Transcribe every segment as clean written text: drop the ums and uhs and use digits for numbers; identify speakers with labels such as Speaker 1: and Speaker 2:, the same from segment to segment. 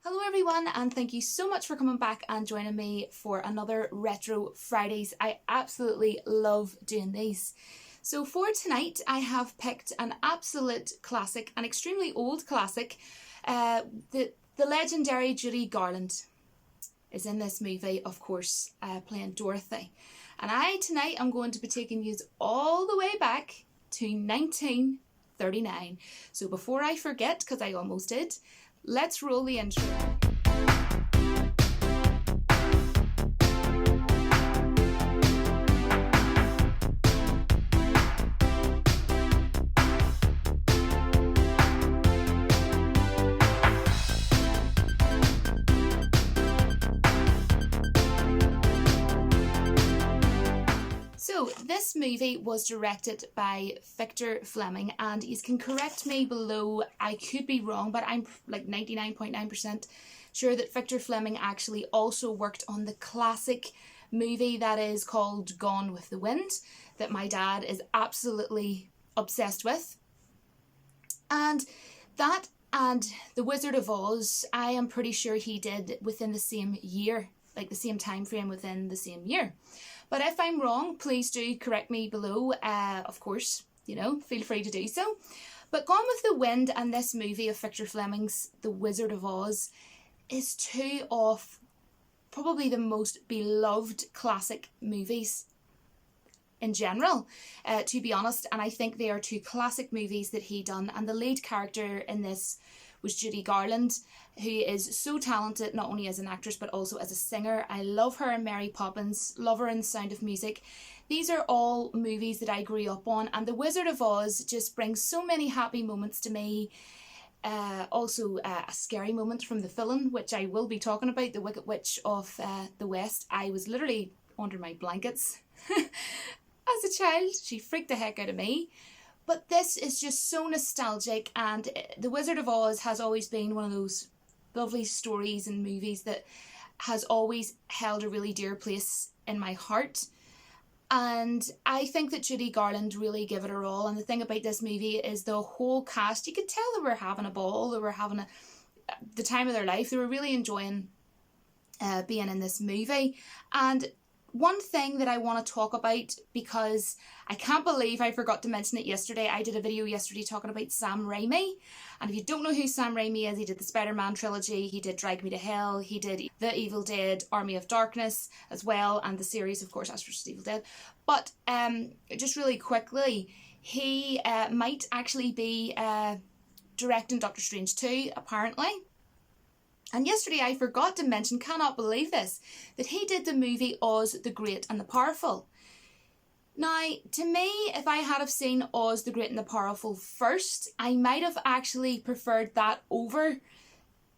Speaker 1: Hello everyone, and thank you so much for coming back and joining me for another Retro Fridays. I absolutely love doing these. So for tonight I have picked an absolute classic, an extremely old classic. The legendary Judy Garland is in this movie, of course, playing Dorothy. And tonight I'm going to be taking you all the way back to 1939. So before I forget, because I almost did, let's roll the intro. So this movie was directed by Victor Fleming, and you can correct me below, I could be wrong, but I'm like 99.9% sure that Victor Fleming actually also worked on the classic movie that is called Gone with the Wind, that my dad is absolutely obsessed with. And that and The Wizard of Oz, I am pretty sure he did within the same year, like the same time frame within the same year. But if I'm wrong, please do correct me below. Of course, feel free to do so. But Gone with the Wind and this movie of Victor Fleming's The Wizard of Oz is two of probably the most beloved classic movies in general, to be honest. And I think they are two classic movies that he done. And the lead character in this was Judy Garland, who is so talented, not only as an actress, but also as a singer. I love her in Mary Poppins, love her in Sound of Music. These are all movies that I grew up on, and The Wizard of Oz just brings so many happy moments to me. Also a scary moment from the villain, which I will be talking about, the Wicked Witch of the West. I was literally under my blankets as a child. She freaked the heck out of me. But this is just so nostalgic, and The Wizard of Oz has always been one of those lovely stories and movies that has always held a really dear place in my heart. And I think that Judy Garland really gave it her all. And the thing about this movie is the whole cast, you could tell they were having a ball, they were having the time of their life, they were really enjoying being in this movie. And one thing that I want to talk about, because I can't believe I forgot to mention it yesterday. I did a video yesterday talking about Sam Raimi. And if you don't know who Sam Raimi is, he did the Spider-Man trilogy, he did Drag Me to Hell, he did The Evil Dead, Army of Darkness as well, and the series, of course, Ash vs. Evil Dead. But just really quickly, he might actually be directing Doctor Strange 2, apparently. And yesterday I forgot to mention, cannot believe this, that he did the movie Oz the Great and the Powerful. Now, to me, if I had have seen Oz the Great and the Powerful first, I might have actually preferred that over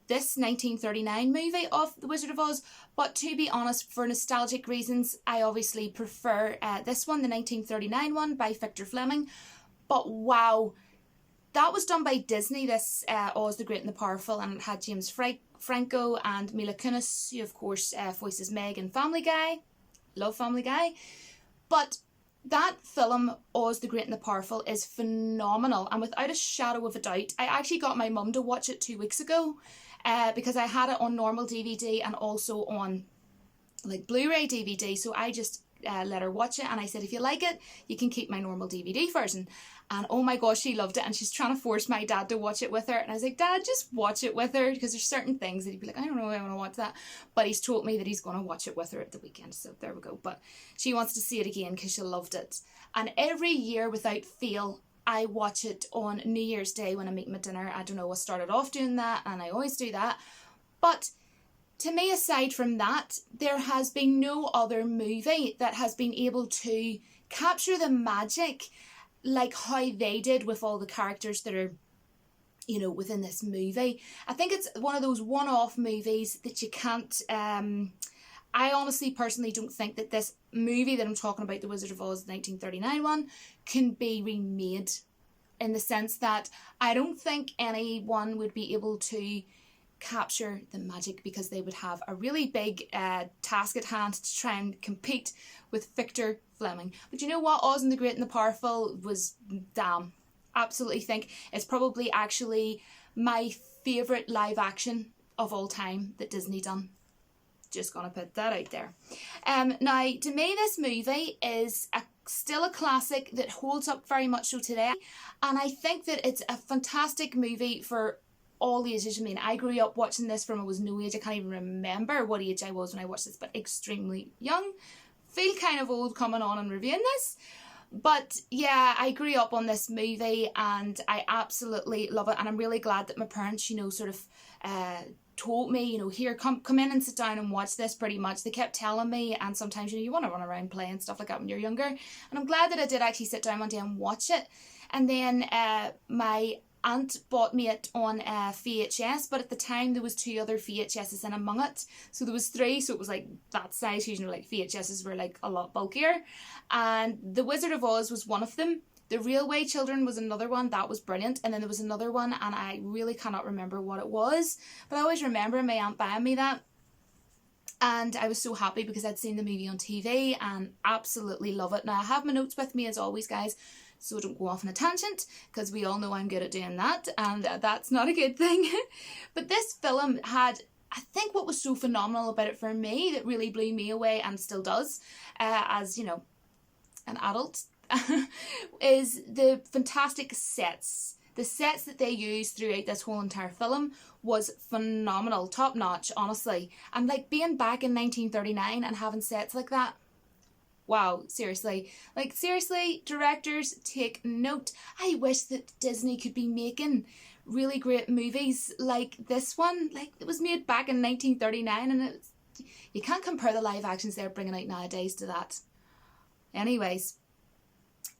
Speaker 1: this 1939 movie of The Wizard of Oz. But to be honest, for nostalgic reasons, I obviously prefer this one, the 1939 one by Victor Fleming. But wow, that was done by Disney, this Oz the Great and the Powerful, and it had James Franco and Mila Kunis, who of course voices Meg in Family Guy. Love Family Guy. But that film, Oz the Great and the Powerful, is phenomenal, and without a shadow of a doubt, I actually got my mum to watch it 2 weeks ago because I had it on normal DVD and also on like Blu-ray DVD, so I just let her watch it, and I said, if you like it, you can keep my normal DVD version. And oh my gosh, she loved it, and she's trying to force my dad to watch it with her, and I was like, Dad, just watch it with her, because there's certain things that he'd be like, I don't know if I want to watch that, but he's told me that he's going to watch it with her at the weekend, so there we go. But she wants to see it again because she loved it, and every year without fail I watch it on New Year's Day when I'm eating my dinner. I don't know, I started off doing that, and I always do that. But to me, aside from that, there has been no other movie that has been able to capture the magic like how they did with all the characters that are, within this movie. I think it's one of those one-off movies that you can't... I honestly, personally don't think that this movie that I'm talking about, The Wizard of Oz, the 1939 one, can be remade, in the sense that I don't think anyone would be able to capture the magic, because they would have a really big task at hand to try and compete with Victor Fleming. But you know what? Oz and the Great and the Powerful was absolutely think it's probably actually my favourite live action of all time that Disney done. Just gonna put that out there. Now, to me, this movie is still a classic that holds up very much so today, and I think that it's a fantastic movie for all ages. I mean, I grew up watching this from I was no age. I can't even remember what age I was when I watched this, but extremely young. Feel kind of old coming on and reviewing this. But yeah, I grew up on this movie and I absolutely love it, and I'm really glad that my parents, you know, sort of told me, you know, here, come in and sit down and watch this. Pretty much they kept telling me, and sometimes, you know, you want to run around playing stuff like that when you're younger, and I'm glad that I did actually sit down one day and watch it. And then my aunt bought me it on VHS, but at the time there was 2 other VHSs in among it, so there was 3, so it was like that size. You know, like VHSs were like a lot bulkier, and The Wizard of Oz was one of them. The Railway Children was another one that was brilliant, and then there was another one, and I really cannot remember what it was, but I always remember my aunt buying me that, and I was so happy because I'd seen the movie on TV and absolutely love it. Now I have my notes with me as always, guys, so don't go off on a tangent, because we all know I'm good at doing that, and that's not a good thing. But this film had, I think what was so phenomenal about it for me that really blew me away, and still does, as, you know, an adult, is the fantastic sets. The sets that they used throughout this whole entire film was phenomenal, top notch, honestly. And like being back in 1939 and having sets like that, wow, seriously. Like, seriously, directors, take note. I wish that Disney could be making really great movies like this one. Like, it was made back in 1939, and you can't compare the live actions they're bringing out nowadays to that. Anyways.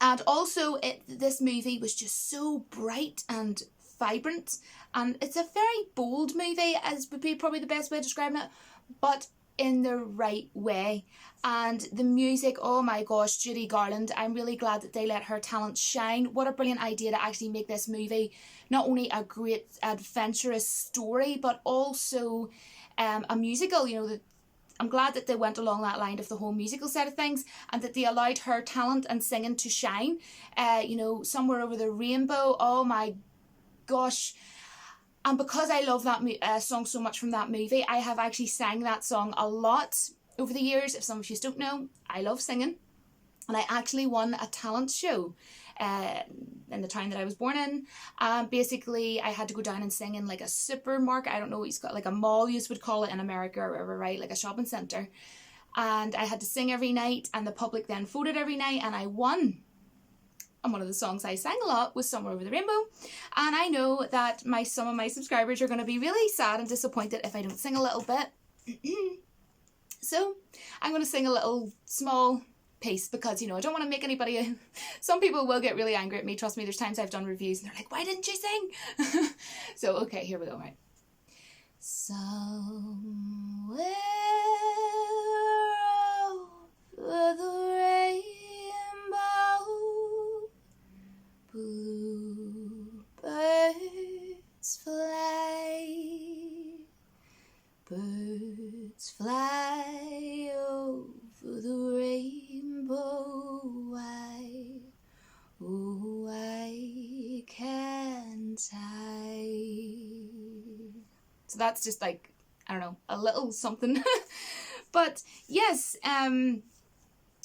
Speaker 1: And also, this movie was just so bright and vibrant. And it's a very bold movie, as would be probably the best way of describing it, but in the right way. And the music, oh my gosh, Judy Garland, I'm really glad that they let her talent shine. What a brilliant idea to actually make this movie not only a great adventurous story, but also a musical. You know, I'm glad that they went along that line of the whole musical side of things, and that they allowed her talent and singing to shine. You know, Somewhere Over the Rainbow, oh my gosh. And because I love that song so much from that movie, I have actually sang that song a lot over the years. If some of you don't know, I love singing. And I actually won a talent show in the town that I was born in. Basically, I had to go down and sing in like a supermarket. I don't know what you've got, like a mall you would call it in America or wherever, right? Like a shopping centre. And I had to sing every night, and the public then voted every night, and I won. And one of the songs I sang a lot was Somewhere Over the Rainbow. And I know that some of my subscribers are going to be really sad and disappointed if I don't sing a little bit. So I'm going to sing a little small piece, because, you know, I don't want to make anybody... Some people will get really angry at me. Trust me, there's times I've done reviews and they're like, why didn't you sing? So, okay, here we go, right? Somewhere over the rainbow, bluebirds fly, birds fly over the rainbow. Why can't I? So that's just like, I don't know, a little something. But yes, I mean,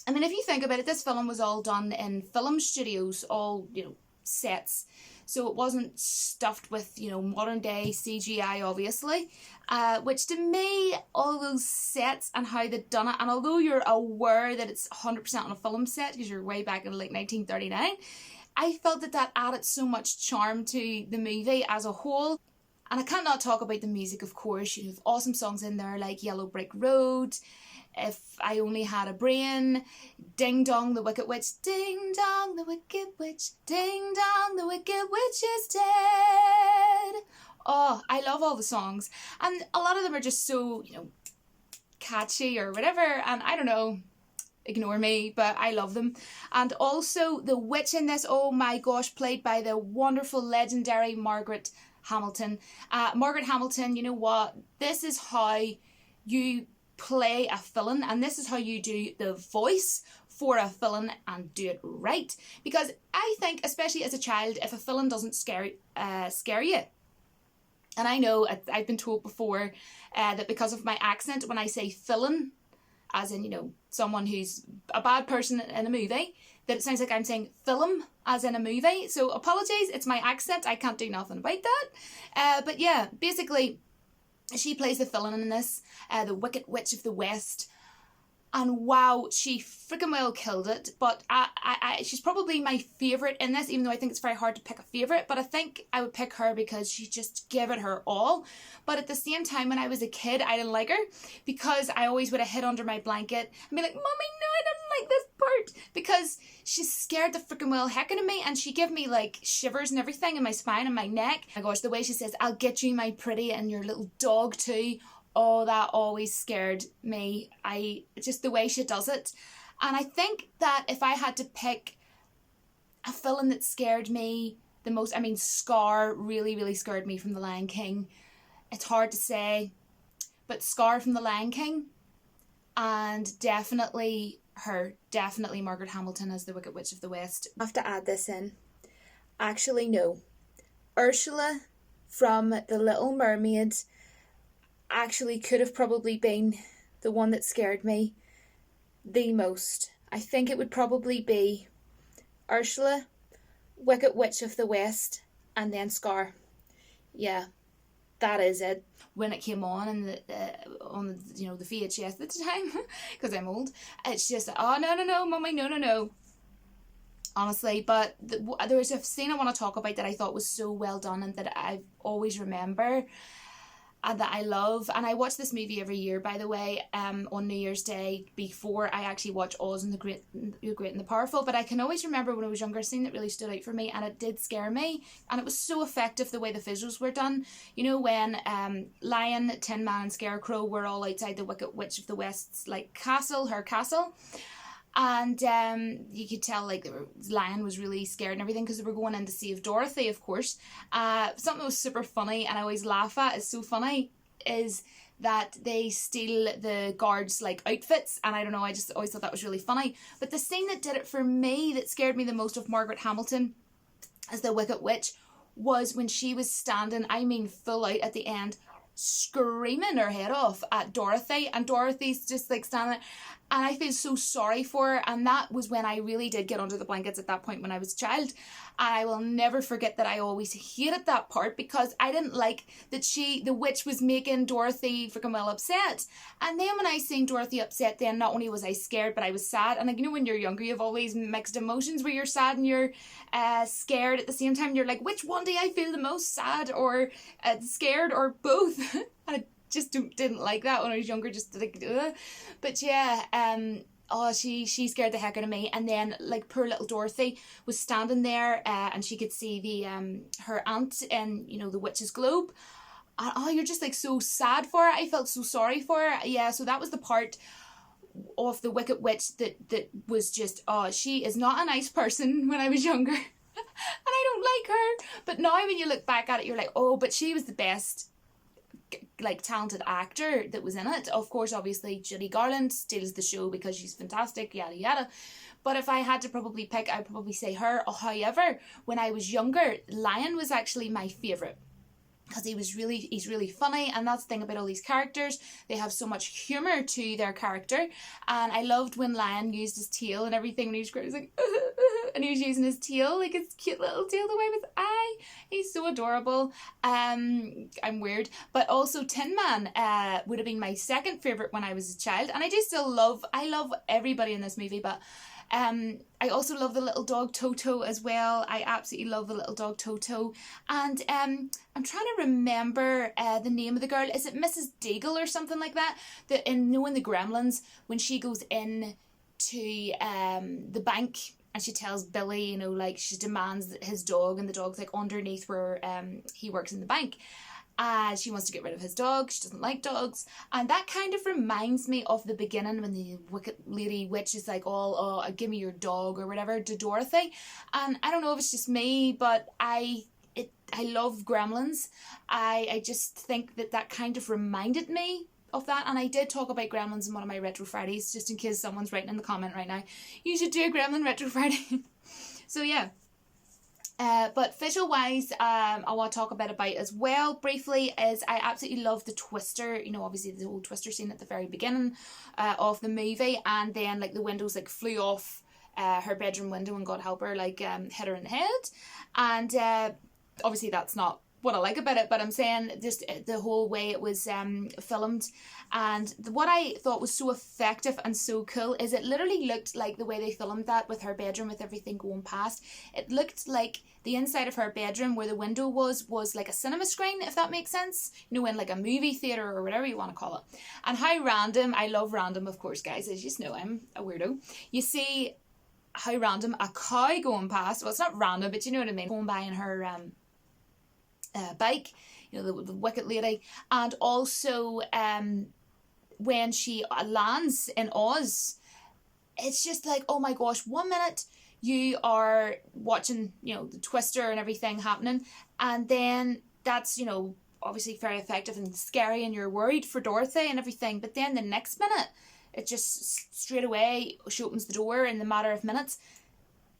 Speaker 1: if you think about it, this film was all done in film studios, all, you know, sets. So it wasn't stuffed with, you know, modern day CGI, obviously. Which to me, all those sets and how they'd done it, and although you're aware that it's 100% on a film set, because you're way back in like 1939, I felt that added so much charm to the movie as a whole. And I can't not talk about the music, of course. You have awesome songs in there like Yellow Brick Road, If I Only Had a Brain, Ding Dong the Wicked Witch, Ding Dong the Wicked Witch, Ding Dong the Wicked Witch is dead. Oh, I love all the songs. And a lot of them are just so, you know, catchy or whatever. And I don't know, ignore me, but I love them. And also the witch in this, oh my gosh, played by the wonderful, legendary Margaret Hamilton. Margaret Hamilton, you know what? This is how you play a villain, and this is how you do the voice for a villain and do it right. Because I think, especially as a child, if a villain doesn't scare you, And I know I've been told before that because of my accent, when I say villain, as in, you know, someone who's a bad person in a movie, that it sounds like I'm saying film, as in a movie. So apologies, it's my accent. I can't do nothing about that. But yeah, basically, she plays the villain in this, the Wicked Witch of the West. And wow, she freaking well killed it. But she's probably my favourite in this, even though I think it's very hard to pick a favourite. But I think I would pick her because she just gave it her all. But at the same time, when I was a kid, I didn't like her because I always would have hid under my blanket and be like, Mommy, no, I don't like this part. Because she scared the freaking well heck out of me, and she gave me like shivers and everything in my spine and my neck. Oh my gosh, the way she says, I'll get you, my pretty, and your little dog too. Oh, that always scared me. Just the way she does it. And I think that if I had to pick a villain that scared me the most, I mean, Scar really, really scared me from The Lion King. It's hard to say, but Scar from The Lion King, and definitely Margaret Hamilton as the Wicked Witch of the West. I have to add this in. Actually, no. Ursula from The Little Mermaid actually could have probably been the one that scared me the most. I think it would probably be Ursula, Wicked Witch of the West, and then Scar. Yeah, that is it. When it came on and the VHS at the time, because I'm old, it's just, oh no, Mummy, no. Honestly, but there was a scene I want to talk about that I thought was so well done and that I always remember and that I love. And I watch this movie every year, by the way, on New Year's Day, before I actually watch Oz and the Great and the Powerful. But I can always remember when I was younger, a scene that really stood out for me, and it did scare me. And it was so effective the way the visuals were done. You know, when Lion, Tin Man and Scarecrow were all outside the Wicked Witch of the West's like castle, her castle. And you could tell like Lion was really scared and everything because they were going in to save Dorothy, of course. Something that was super funny and I always laugh at, is so funny, is that they steal the guards like outfits, and I don't know, I just always thought that was really funny. But the scene that did it for me, that scared me the most of Margaret Hamilton as the Wicked Witch, was when she was standing, I mean full out at the end, screaming her head off at Dorothy, and Dorothy's just like standing there, and I feel so sorry for her. And that was when I really did get under the blankets at that point when I was a child. And I will never forget that I always hated that part because I didn't like that the witch was making Dorothy freaking well upset. And then when I seen Dorothy upset, then not only was I scared, but I was sad. And like, you know, when you're younger, you have all these mixed emotions where you're sad and you're scared at the same time. You're like, which one do I feel the most, sad or scared, or both? And I just didn't like that when I was younger, just like, ugh. But yeah, she scared the heck out of me. And then like poor little Dorothy was standing there and she could see the her aunt in, you know, the witch's globe, and you're just like so sad for her. I felt so sorry for her. Yeah, so that was the part of the Wicked Witch that was just, she is not a nice person when I was younger. And I don't like her. But now when you look back at it, you're like, oh, but she was the best like talented actor that was in it. Of course, obviously Judy Garland steals the show because she's fantastic, yada yada. But if I had to probably pick, I'd probably say her. However, when I was younger, Lion was actually my favourite because he's really funny, and that's the thing about all these characters, they have so much humour to their character. And I loved when Lion used his tail and everything when he was crying, like and he was using his tail, like his cute little tail, the way with eye. He's so adorable. I'm weird. But also Tin Man would have been my second favourite when I was a child, and I do still love everybody in this movie, but I also love the little dog Toto as well. I absolutely love the little dog Toto. And I'm trying to remember the name of the girl. Is it Mrs. Deagle or something like that? In the Gremlins, when she goes in to the bank and she tells Billy, you know, like she demands his dog, and the dog's like underneath where he works in the bank. She wants to get rid of his dog. She doesn't like dogs. And that kind of reminds me of the beginning when the Wicked Lady Witch is like, give me your dog or whatever to Dorothy. And I don't know if it's just me, but I love Gremlins. I just think that kind of reminded me of that. And I did talk about Gremlins in one of my Retro Fridays, just in case someone's writing in the comment right now, you should do a Gremlin Retro Friday. So yeah. But visual wise, I want to talk a bit about as well briefly is I absolutely love the Twister, you know, obviously the whole Twister scene at the very beginning of the movie, and then like the windows like flew off her bedroom window and God help her, like hit her in the head. And obviously that's not what I like about it, but I'm saying just the whole way it was filmed. And what I thought was so effective and so cool is it literally looked like the way they filmed that with her bedroom with everything going past. It looked like the inside of her bedroom where the window was like a cinema screen, if that makes sense. You know, in like a movie theatre or whatever you want to call it. And how random, I love random of course guys, as you know I'm a weirdo. You see how random a cow going past, well it's not random but you know what I mean, going by in her bike, you know, the wicked lady. And also when she lands in Oz, it's just like, oh my gosh, 1 minute you are watching, you know, the Twister and everything happening, and then that's, you know, obviously very effective and scary and you're worried for Dorothy and everything, but then the next minute it just straight away she opens the door in the matter of minutes.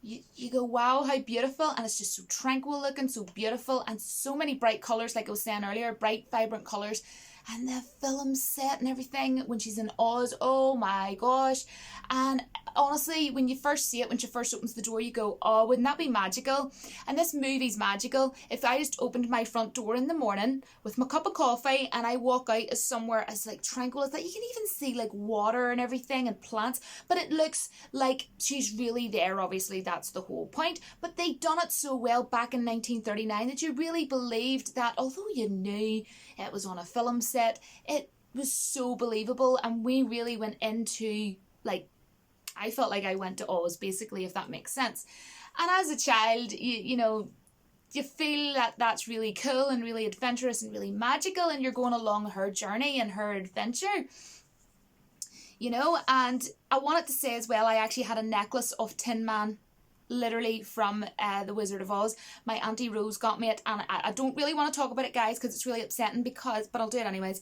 Speaker 1: You go, wow, how beautiful, and it's just so tranquil looking, so beautiful, and so many bright colours, like I was saying earlier, bright, vibrant colours, and the film set and everything when she's in Oz, oh my gosh. And honestly, when you first see it, when she first opens the door, you go, oh, wouldn't that be magical? And this movie's magical. If I just opened my front door in the morning with my cup of coffee and I walk out as somewhere as like tranquil as that, you can even see like water and everything and plants, but it looks like she's really there. Obviously that's the whole point, but they done it so well back in 1939 that you really believed that although you knew it was on a film set, it was so believable. And we really went into, like, I felt like I went to Oz basically, if that makes sense. And as a child, you know, you feel that that's really cool and really adventurous and really magical, and you're going along her journey and her adventure, you know. And I wanted to say as well, I actually had a necklace of Tin Man, literally from The Wizard of Oz. My Auntie Rose got me it, and I don't really want to talk about it guys because it's really upsetting, but I'll do it anyways.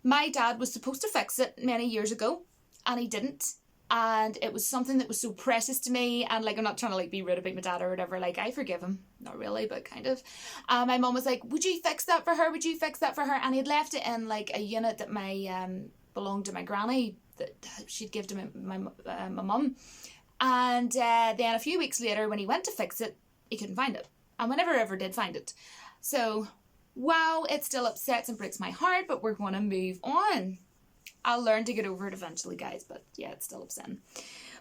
Speaker 1: My dad was supposed to fix it many years ago and he didn't, and it was something that was so precious to me. And like, I'm not trying to like be rude about my dad or whatever, like I forgive him, not really but kind of. My mum was like, would you fix that for her, would you fix that for her? And he'd left it in like a unit that my belonged to my granny, that she'd give to my mum. And then a few weeks later when he went to fix it, he couldn't find it, and we never ever did find it. So wow, it still upsets and breaks my heart, but we're going to move on. I'll learn to get over it eventually guys, but yeah, it's still upsetting.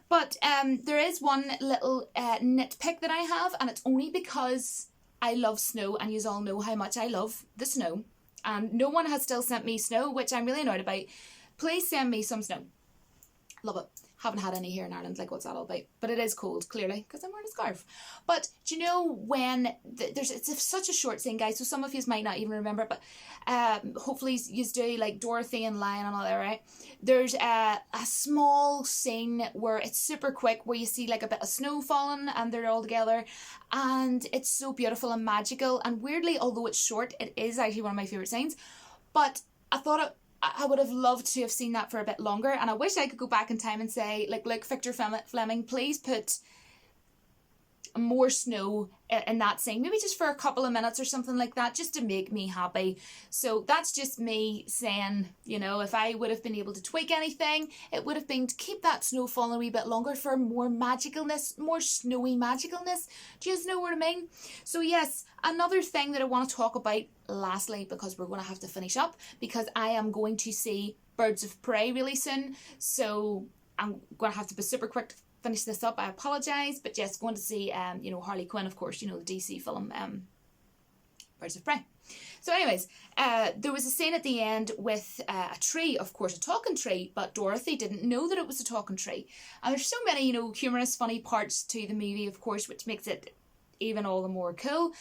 Speaker 1: But there is one little nitpick that I have, and it's only because I love snow, and you all know how much I love the snow, and no one has still sent me snow, which I'm really annoyed about. Please send me some snow. Love it. Haven't had any here in Ireland, like what's that all about? But it is cold, clearly, because I'm wearing a scarf. But do you know when, it's such a short scene, guys, so some of you might not even remember, but hopefully you do, like Dorothy and Lion and all that, right? There's a small scene where it's super quick, where you see like a bit of snow falling and they're all together, and it's so beautiful and magical, and weirdly, although it's short, it is actually one of my favourite scenes. But I thought I would have loved to have seen that for a bit longer, and I wish I could go back in time and say, like, look, Victor Fleming, please put more snow in that scene, maybe just for a couple of minutes or something like that, just to make me happy. So that's just me saying, you know, if I would have been able to tweak anything, it would have been to keep that snow falling a wee bit longer for more magicalness, more snowy magicalness. Do you know what I mean? So yes, another thing that I want to talk about lastly, because we're going to have to finish up, because I am going to see Birds of Prey really soon, so I'm going to have to be super quick to finish this up. I apologise, but yes, going to see you know, Harley Quinn, of course, you know, the DC film Birds of Prey. So anyways, there was a scene at the end with a tree, of course, a talking tree, but Dorothy didn't know that it was a talking tree. And there's so many, you know, humorous, funny parts to the movie, of course, which makes it even all the more cool,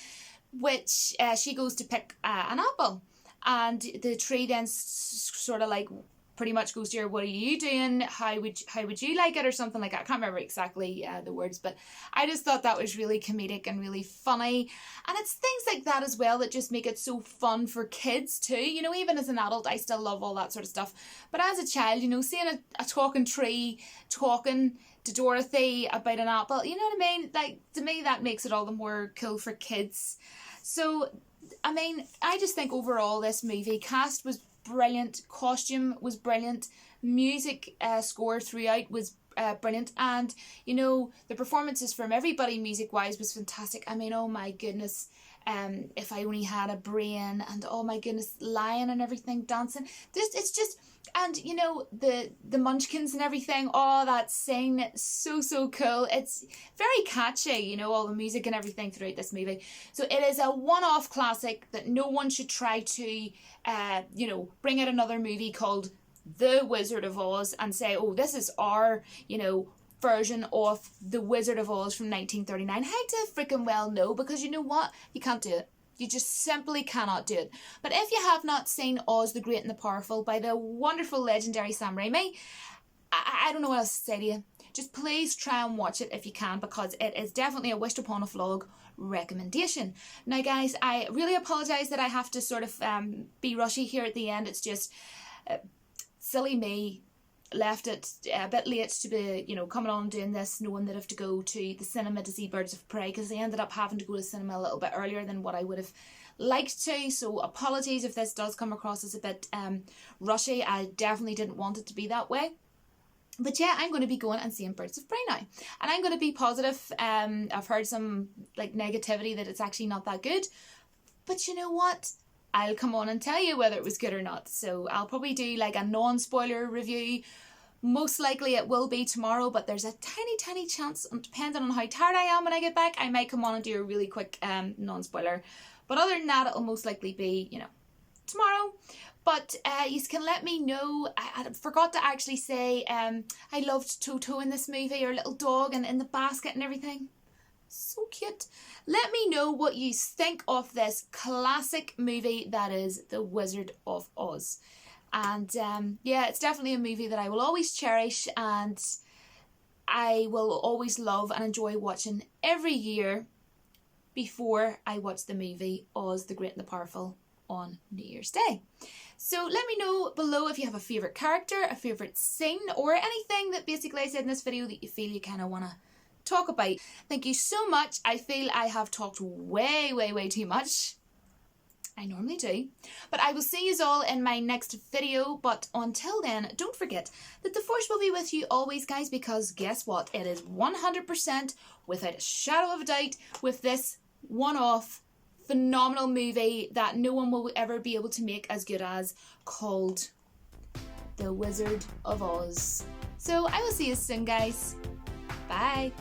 Speaker 1: which she goes to pick an apple, and the tree then sort of like pretty much goes to her, what are you doing? How would you like it? Or something like that. I can't remember exactly the words, but I just thought that was really comedic and really funny. And it's things like that as well that just make it so fun for kids too. You know, even as an adult, I still love all that sort of stuff. But as a child, you know, seeing a talking tree talking, to Dorothy about an apple. You know what I mean? Like, to me, that makes it all the more cool for kids. So, I mean, I just think overall this movie, cast was brilliant, costume was brilliant, music score throughout was brilliant, and you know, the performances from everybody music wise was fantastic. I mean, oh my goodness, If I Only Had a Brain, and oh my goodness, Lion and everything dancing, it's just, and you know, the munchkins and everything, oh, that sing, so cool. It's very catchy, you know, all the music and everything throughout this movie. So it is a one-off classic that no one should try to you know, bring out another movie called The Wizard of Oz and say, oh, this is our, you know, version of The Wizard of Oz from 1939. How to freaking well know, because you know what? You can't do it. You just simply cannot do it. But if you have not seen Oz the Great and the Powerful by the wonderful, legendary Sam Raimi, I don't know what else to say to you. Just please try and watch it if you can, because it is definitely a wished upon a vlog recommendation. Now guys, I really apologise that I have to sort of be rushy here at the end. It's just silly me left it a bit late to be, you know, coming on doing this, knowing that I have to go to the cinema to see Birds of Prey, because I ended up having to go to cinema a little bit earlier than what I would have liked to. So apologies if this does come across as a bit rushy. I definitely didn't want it to be that way. But yeah, I'm going to be going and seeing Birds of Prey now. And I'm going to be positive. I've heard some like negativity that it's actually not that good. But you know what? I'll come on and tell you whether it was good or not. So I'll probably do like a non-spoiler review. Most likely it will be tomorrow, but there's a tiny chance, and depending on how tired I am when I get back, I might come on and do a really quick non-spoiler. But other than that, it'll most likely be, you know, tomorrow. But you can let me know. I forgot to actually say I loved Toto in this movie, or little dog and in the basket and everything. So cute. Let me know what you think of this classic movie that is The Wizard of Oz. And yeah, it's definitely a movie that I will always cherish, and I will always love and enjoy watching every year before I watch the movie Oz the Great and the Powerful on New Year's Day. So let me know below if you have a favourite character, a favourite scene, or anything that basically I said in this video that you feel you kind of want to talk about. Thank you so much. I feel I have talked way too much. I normally do. But I will see you all in my next video. But until then, don't forget that the Force will be with you always, guys, because guess what? It is 100% without a shadow of a doubt with this one-off phenomenal movie that no one will ever be able to make as good as, called The Wizard of Oz. So I will see you soon, guys. Bye.